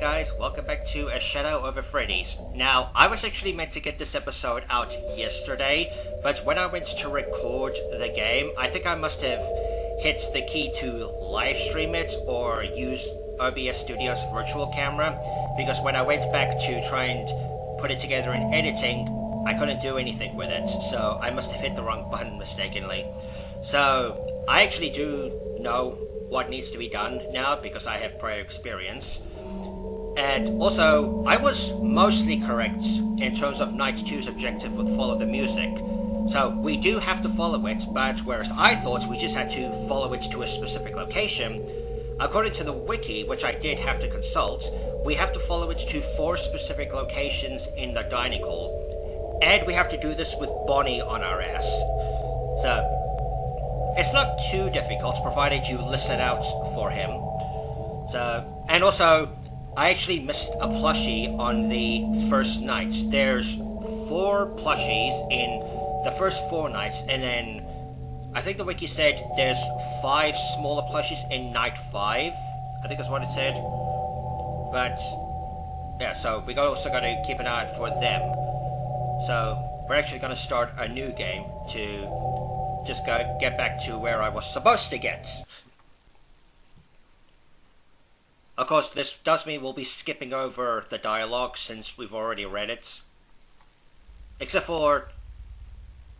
Guys, welcome back to A Shadow Over Freddy's. Now, I was actually meant to get this episode out yesterday, but when I went to record the game, I think I must have hit the key to live stream it or use OBS Studio's virtual camera, because when I went back to try and put it together in editing, I couldn't do anything with it, so I must have hit the wrong button mistakenly. So, I actually do know what needs to be done now because I have prior experience. And also, I was mostly correct in terms of Night 2's objective with Follow the Music. So, we do have to follow it, but whereas I thought we just had to follow it to a specific location, according to the wiki, which I did have to consult, we have to follow it to 4 specific locations in the dining hall. And we have to do this with Bonnie on our ass. So, it's not too difficult, provided you listen out for him. So, and also, I actually missed a plushie on the first night. There's 4 plushies in the first 4 nights, and then I think the wiki said there's 5 smaller plushies in night 5. I think that's what it said. But yeah, so we also got to keep an eye out for them. So we're actually going to start a new game to just get back to where I was supposed to get. Of course, this does mean we'll be skipping over the dialogue since we've already read it. Except for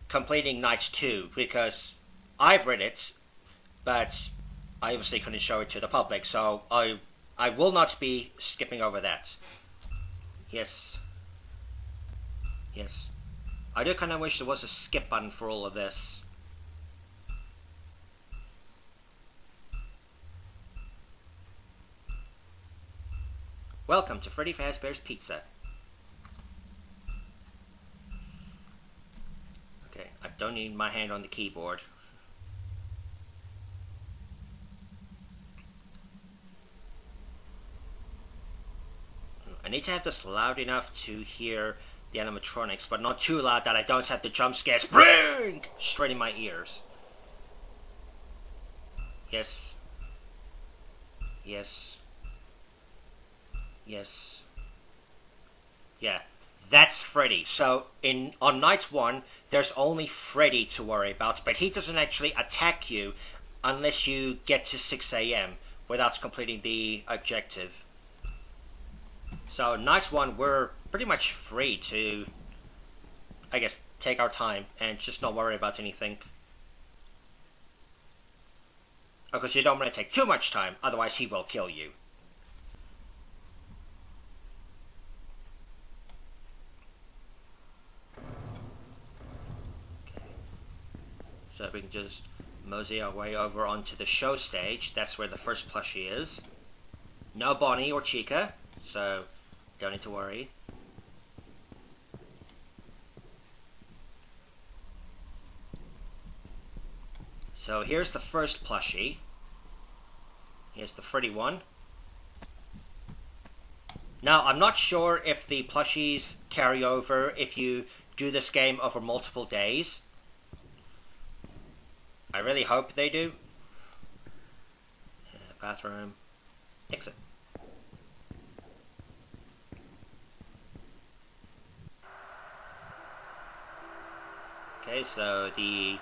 completing Night 2, because I've read it, but I obviously couldn't show it to the public, so I will not be skipping over that. Yes. Yes. I do kind of wish there was a skip button for all of this. Welcome to Freddy Fazbear's Pizza. Okay, I don't need my hand on the keyboard. I need to have this loud enough to hear the animatronics, but not too loud that I don't have the jump scares spring straight in my ears. Yes. Yes. Yes. Yeah, that's Freddy. So on night 1, there's only Freddy to worry about, but he doesn't actually attack you unless you get to 6 a.m. without completing the objective. So night 1, we're pretty much free to, I guess, take our time and just not worry about anything. Of course, you don't want to take too much time, otherwise he will kill you. So we can just mosey our way over onto the show stage. That's where the first plushie is. No Bonnie or Chica, so don't need to worry. So here's the first plushie. Here's the Freddy one. Now, I'm not sure if the plushies carry over if you do this game over multiple days. I really hope they do. Bathroom. Exit. Okay, so the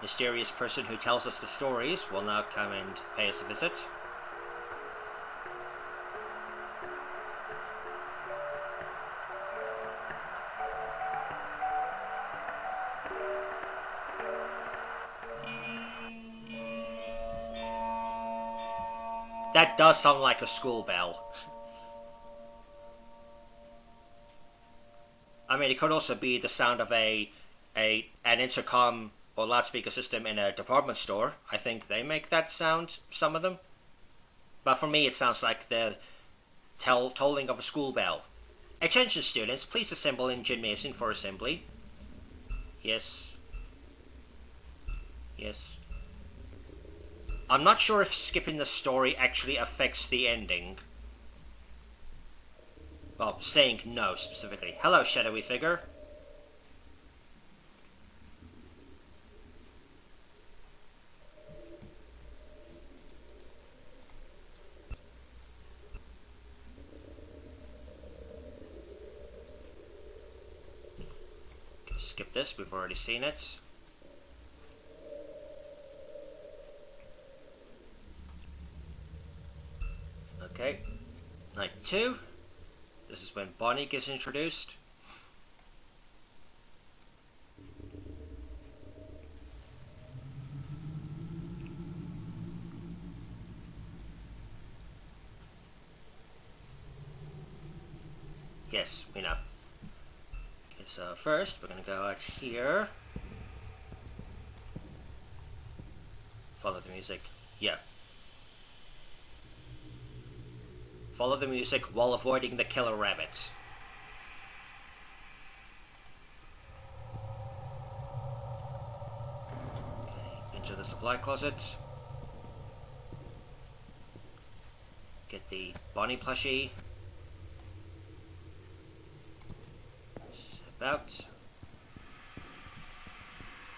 mysterious person who tells us the stories will now come and pay us a visit. That does sound like a school bell. I mean, it could also be the sound of an intercom or loudspeaker system in a department store. I think they make that sound, some of them. But for me, it sounds like the tolling of a school bell. Attention students, please assemble in gymnasium for assembly. Yes. Yes. I'm not sure if skipping the story actually affects the ending. Well, saying no specifically. Hello, shadowy figure. skip this, we've already seen it. Okay, night 2. This is when Bonnie gets introduced. Yes, we know. Okay, so first we're going to go out here. Follow the music. Yeah. Follow the music while avoiding the killer rabbits. Okay, into the supply closet. Get the Bonnie plushie. Step out.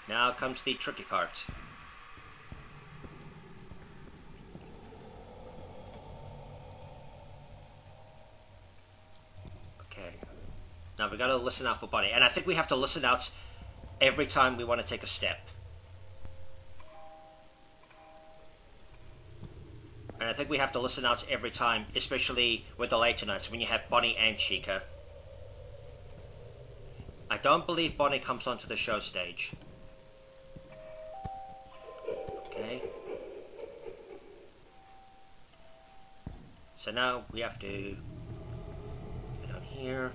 Now comes the tricky part. Now we gotta listen out for Bonnie, and I think we have to listen out every time we want to take a step. And I think we have to listen out every time, especially with the later nights when you have Bonnie and Chica. I don't believe Bonnie comes onto the show stage. Okay. So now we have to go down here.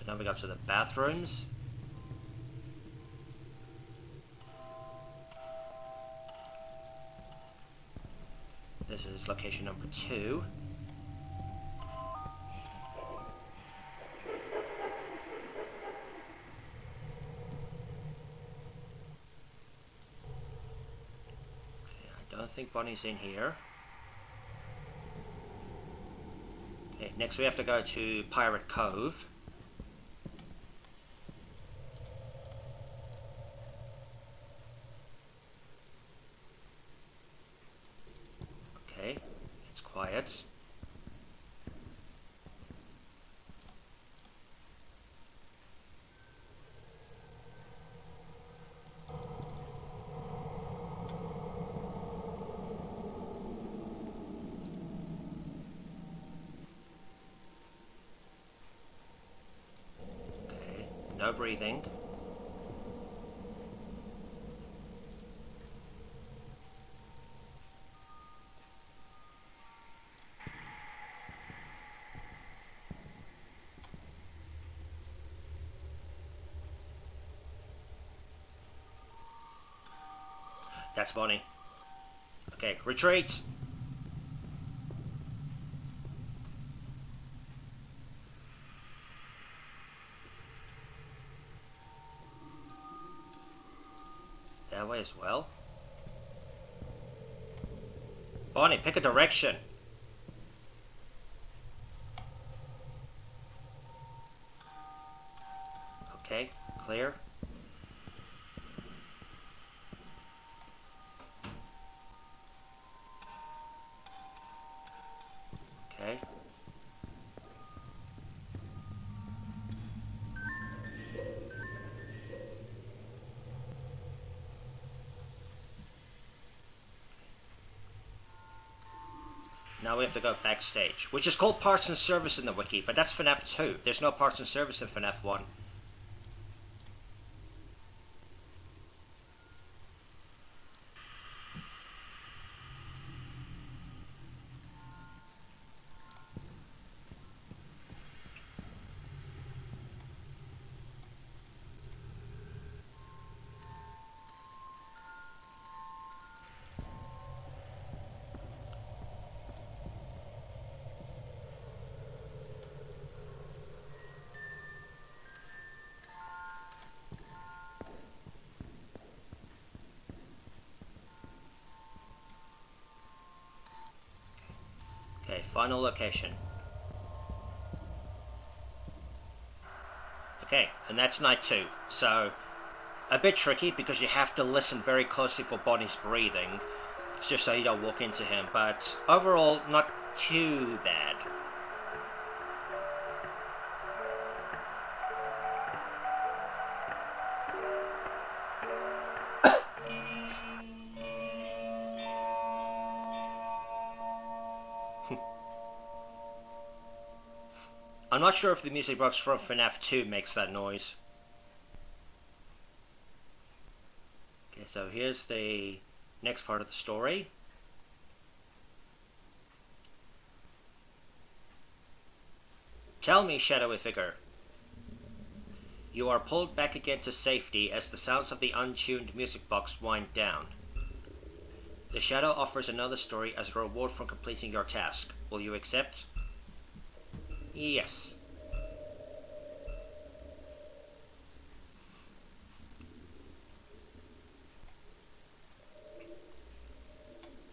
Now we go to the bathrooms. This is location number 2. Okay, I don't think Bonnie's in here. Okay, next we have to go to Pirate Cove. Quiet. Okay, no breathing. That's Bonnie. Okay, retreat! That way as well. Bonnie, pick a direction! Okay, clear. Okay. Now we have to go backstage, which is called Parts and Service in the wiki, but that's FNAF 2. There's no Parts and Service in FNAF 1. Okay, final location. Okay, and that's night 2. So, a bit tricky because you have to listen very closely for Bonnie's breathing. just so you don't walk into him, but overall, not too bad. I'm not sure if the music box from FNAF 2 makes that noise. Okay, so here's the next part of the story. Tell me, shadowy figure. You are pulled back again to safety as the sounds of the untuned music box wind down. The shadow offers another story as a reward for completing your task. Will you accept? Yes.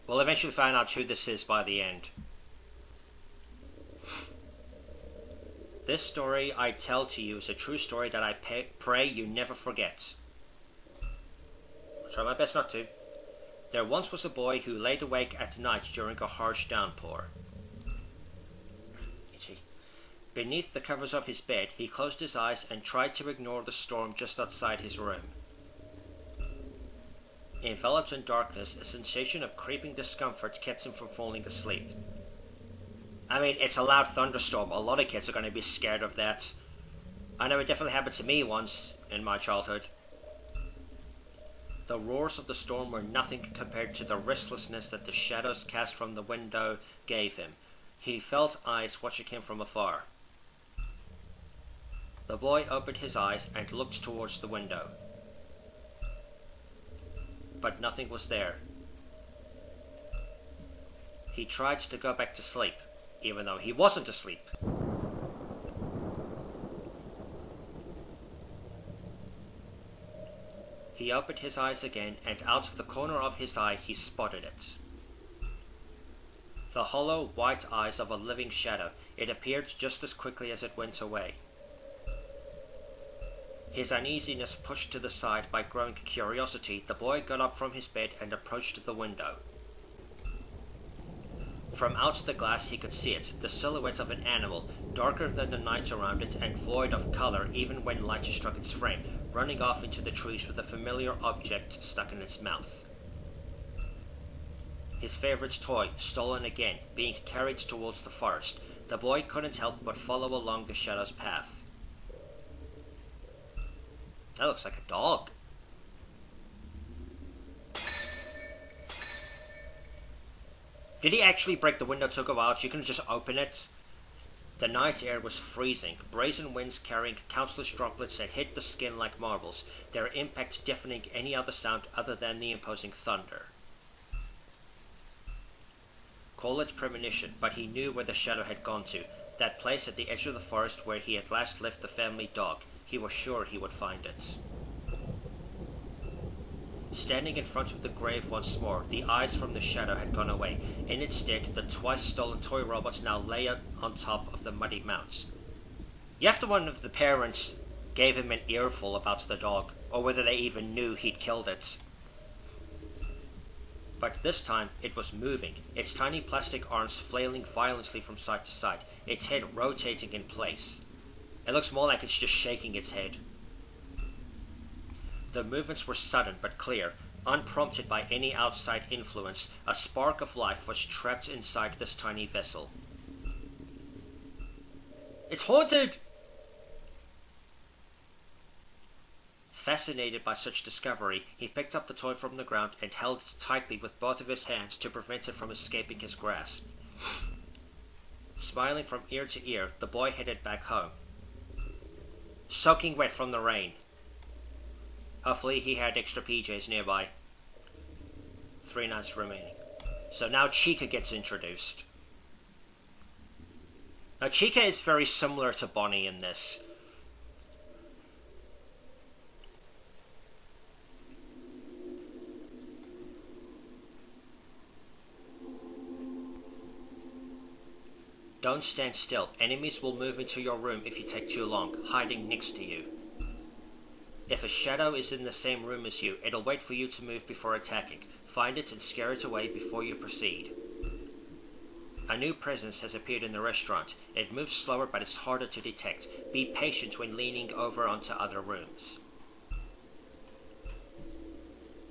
We'll eventually find out who this is by the end. This story I tell to you is a true story that I pray you never forget. I'll try my best not to. There once was a boy who laid awake at night during a harsh downpour. Beneath the covers of his bed, he closed his eyes and tried to ignore the storm just outside his room. Enveloped in darkness, a sensation of creeping discomfort kept him from falling asleep. I mean, it's a loud thunderstorm. A lot of kids are going to be scared of that. I know it definitely happened to me once in my childhood. The roars of the storm were nothing compared to the restlessness that the shadows cast from the window gave him. He felt eyes watching him from afar. The boy opened his eyes and looked towards the window. But nothing was there. He tried to go back to sleep, even though he wasn't asleep. He opened his eyes again, and out of the corner of his eye he spotted it. The hollow, white eyes of a living shadow. It appeared just as quickly as it went away. His uneasiness pushed to the side by growing curiosity, the boy got up from his bed and approached the window. From out the glass he could see it, the silhouette of an animal, darker than the night around it and void of color even when light struck its frame, running off into the trees with a familiar object stuck in its mouth. His favorite toy, stolen again, being carried towards the forest. The boy couldn't help but follow along the shadow's path. That looks like a dog. Did he actually break the window to go out? You couldn't just open it? The night air was freezing, brazen winds carrying countless droplets that hit the skin like marbles, their impact deafening any other sound other than the imposing thunder. Call it premonition, but he knew where the shadow had gone to, that place at the edge of the forest where he had last left the family dog. He was sure he would find it. Standing in front of the grave once more, the eyes from the shadow had gone away. In its stead, the twice-stolen toy robot now lay on top of the muddy mounds. You have to wonder if the parents gave him an earful about the dog, or whether they even knew he'd killed it. But this time, it was moving, its tiny plastic arms flailing violently from side to side, its head rotating in place. It looks more like it's just shaking its head. The movements were sudden but clear, unprompted by any outside influence. A spark of life was trapped inside this tiny vessel. It's haunted! Fascinated by such discovery, he picked up the toy from the ground and held it tightly with both of his hands to prevent it from escaping his grasp. Smiling from ear to ear, the boy headed back home. Soaking wet from the rain. Hopefully he had extra PJs nearby. 3 nights remaining. So now Chica gets introduced. Now Chica is very similar to Bonnie in this. Don't stand still. Enemies will move into your room if you take too long, hiding next to you. If a shadow is in the same room as you, it'll wait for you to move before attacking. Find it and scare it away before you proceed. A new presence has appeared in the restaurant. It moves slower but is harder to detect. Be patient when leaning over onto other rooms.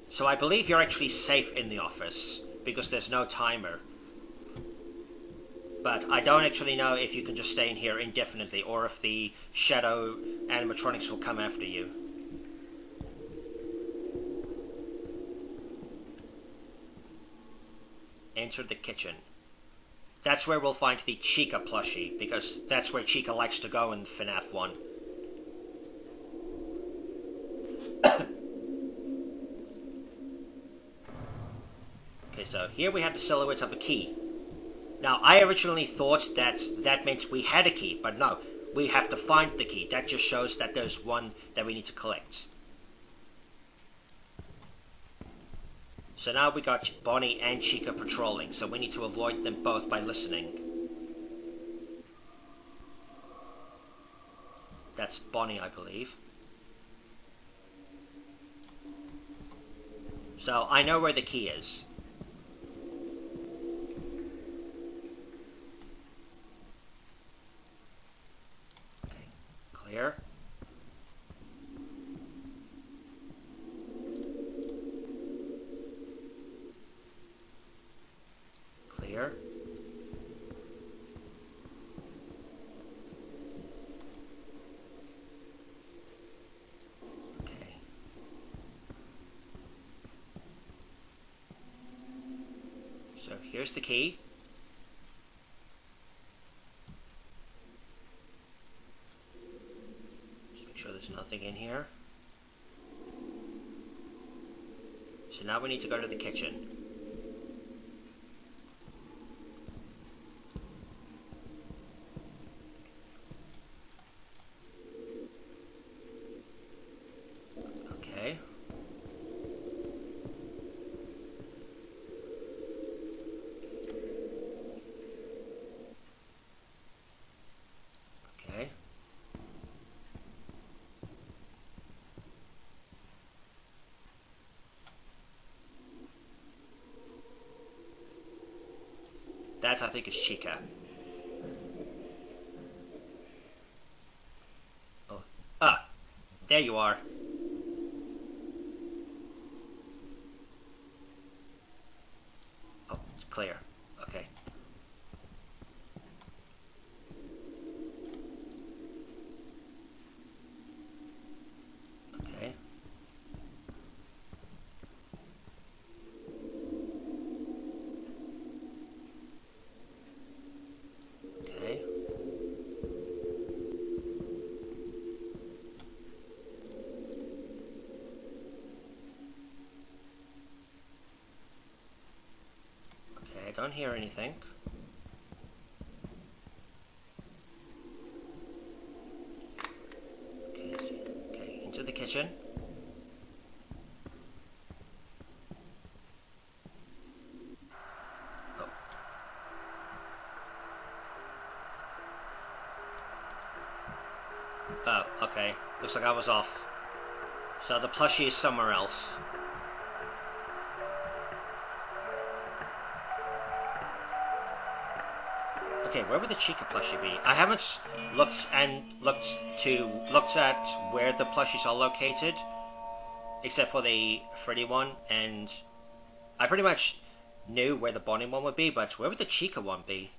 So I believe you're actually safe in the office, because there's no timer. But I don't actually know if you can just stay in here indefinitely, or if the shadow animatronics will come after you. Enter the kitchen. That's where we'll find the Chica plushie, because that's where Chica likes to go in FNAF 1. Okay, so here we have the silhouette of a key. Now, I originally thought that meant we had a key, but no, we have to find the key. That just shows that there's one that we need to collect. So now we got Bonnie and Chica patrolling, so we need to avoid them both by listening. That's Bonnie, I believe. So I know where the key is. Okay, clear. Clear. Okay. So here's the key. Just make sure there's nothing in here. So now we need to go to the kitchen. Okay. Okay. That, I think, is Chica. Oh. Ah! There you are. Oh, it's clear. Okay. Okay. Okay. Okay, I don't hear anything. Okay, into the kitchen. Oh. Oh, okay. Looks like I was off. So the plushie is somewhere else. Okay, where would the Chica plushie be? I haven't looked at where the plushies are located, except for the Freddy one, and I pretty much knew where the Bonnie one would be, but where would the Chica one be?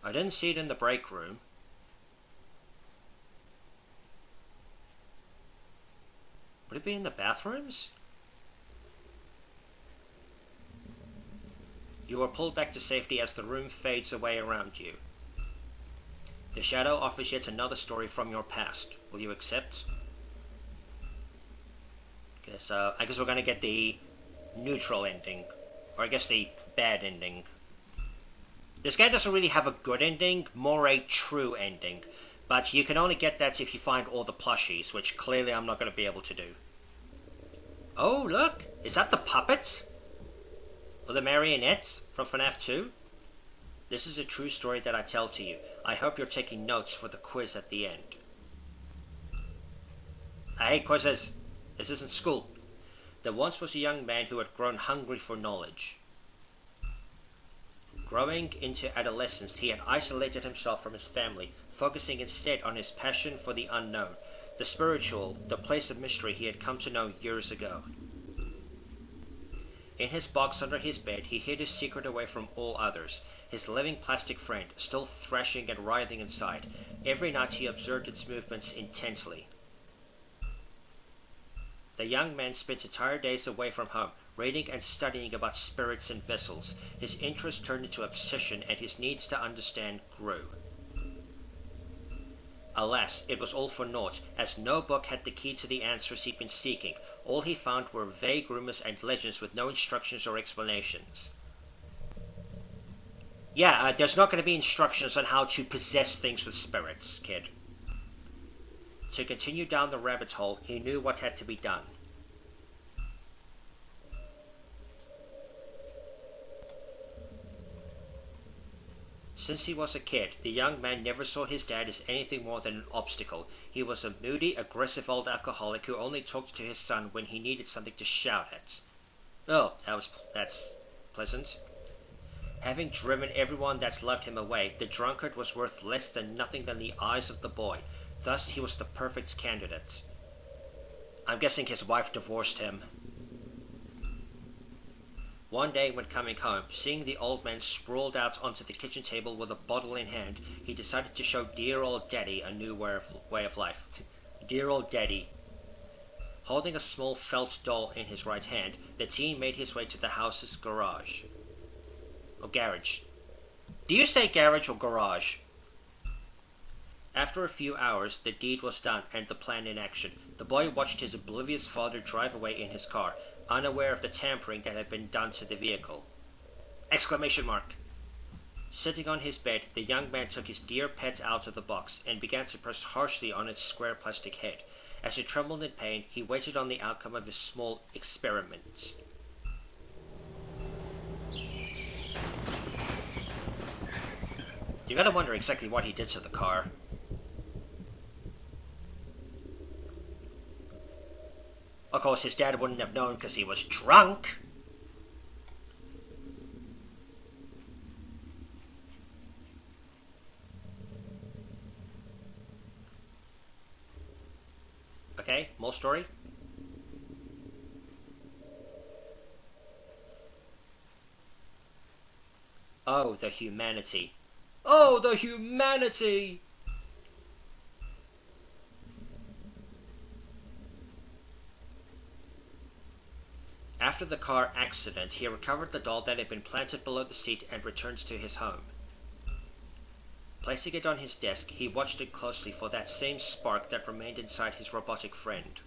I didn't see it in the break room. Would it be in the bathrooms? You are pulled back to safety as the room fades away around you. The shadow offers yet another story from your past. Will you accept? Okay, so I guess we're gonna get the neutral ending. Or I guess the bad ending. This game doesn't really have a good ending, more a true ending. But you can only get that if you find all the plushies, which clearly I'm not going to be able to do. Oh, look! Is that the puppets? Or the marionettes from FNAF 2? This is a true story that I tell to you. I hope you're taking notes for the quiz at the end. I hate quizzes. This isn't school. There once was a young man who had grown hungry for knowledge. Growing into adolescence, he had isolated himself from his family, focusing instead on his passion for the unknown, the spiritual, the place of mystery he had come to know years ago. In his box under his bed, he hid his secret away from all others, his living plastic friend, still thrashing and writhing inside. Every night he observed its movements intently. The young man spent entire days away from home, reading and studying about spirits and vessels. His interest turned into obsession, and his needs to understand grew. Alas, it was all for naught, as no book had the key to the answers he'd been seeking. All he found were vague rumors and legends with no instructions or explanations. Yeah, there's not going to be instructions on how to possess things with spirits, kid. To continue down the rabbit hole, he knew what had to be done. Since he was a kid, the young man never saw his dad as anything more than an obstacle. He was a moody, aggressive old alcoholic who only talked to his son when he needed something to shout at. Oh, that's pleasant. Having driven everyone that's loved him away, the drunkard was worth less than nothing than the eyes of the boy. Thus, he was the perfect candidate. I'm guessing his wife divorced him. One day, when coming home, seeing the old man sprawled out onto the kitchen table with a bottle in hand, he decided to show dear old daddy a new way of life. Dear old daddy. Holding a small felt doll in his right hand, the teen made his way to the house's garage. Or garage. Do you say garage or garage? After a few hours, the deed was done and the plan in action. The boy watched his oblivious father drive away in his car, unaware of the tampering that had been done to the vehicle. Exclamation mark! Sitting on his bed, the young man took his dear pet out of the box and began to press harshly on its square plastic head. As it trembled in pain, he waited on the outcome of his small experiment. You gotta wonder exactly what he did to the car. Of course, his dad wouldn't have known because he was drunk. Okay, more story. Oh, the humanity. Oh, the humanity! After the car accident, he recovered the doll that had been planted below the seat and returned to his home. Placing it on his desk, he watched it closely for that same spark that remained inside his robotic friend.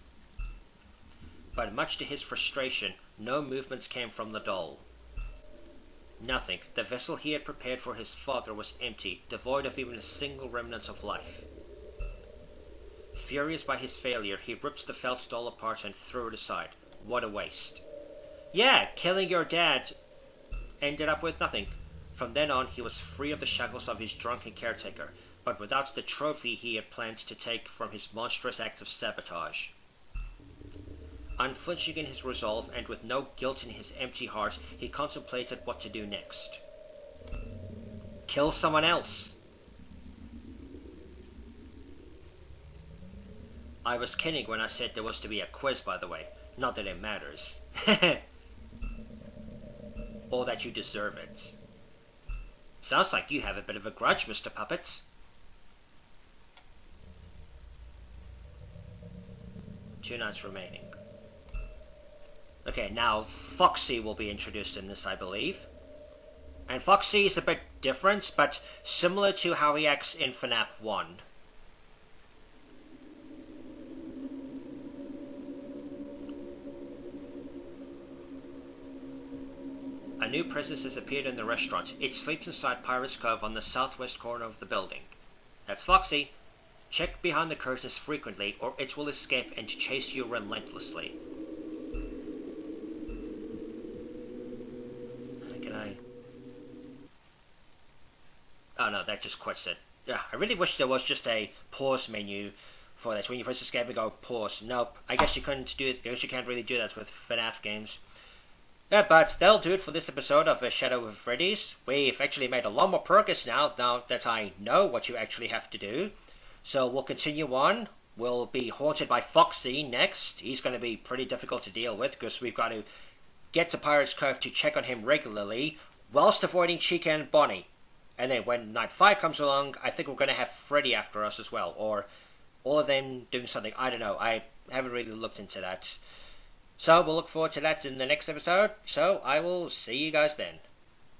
But much to his frustration, no movements came from the doll. Nothing. The vessel he had prepared for his father was empty, devoid of even a single remnant of life. Furious by his failure, he ripped the felt doll apart and threw it aside. What a waste. Yeah, killing your dad ended up with nothing. From then on, he was free of the shackles of his drunken caretaker, but without the trophy he had planned to take from his monstrous act of sabotage. Unflinching in his resolve, and with no guilt in his empty heart, he contemplated what to do next. Kill someone else. I was kidding when I said there was to be a quiz, by the way. Not that it matters. Or that you deserve it. Sounds like you have a bit of a grudge, Mr. Puppets. 2 nights remaining. Okay, now Foxy will be introduced in this, I believe. And Foxy is a bit different, but similar to how he acts in FNAF 1. A new presence has appeared in the restaurant. It sleeps inside Pirate's Cove on the southwest corner of the building. That's Foxy. Check behind the curtains frequently, or it will escape and chase you relentlessly. Can I... Oh no, that just quits it. Yeah, I really wish there was just a pause menu for this. When you press escape and go pause. Nope. I guess you couldn't do it. I guess you can't really do that with FNAF games. Yeah, but that'll do it for this episode of Shadow Over Freddy's. We've actually made a lot more progress now that I know what you actually have to do. So we'll continue on. We'll be haunted by Foxy next. He's going to be pretty difficult to deal with because we've got to get to Pirate's Cove to check on him regularly whilst avoiding Chica and Bonnie. And then when Night 5 comes along, I think we're going to have Freddy after us as well. Or all of them doing something. I don't know. I haven't really looked into that. So we'll look forward to that in the next episode. So I will see you guys then.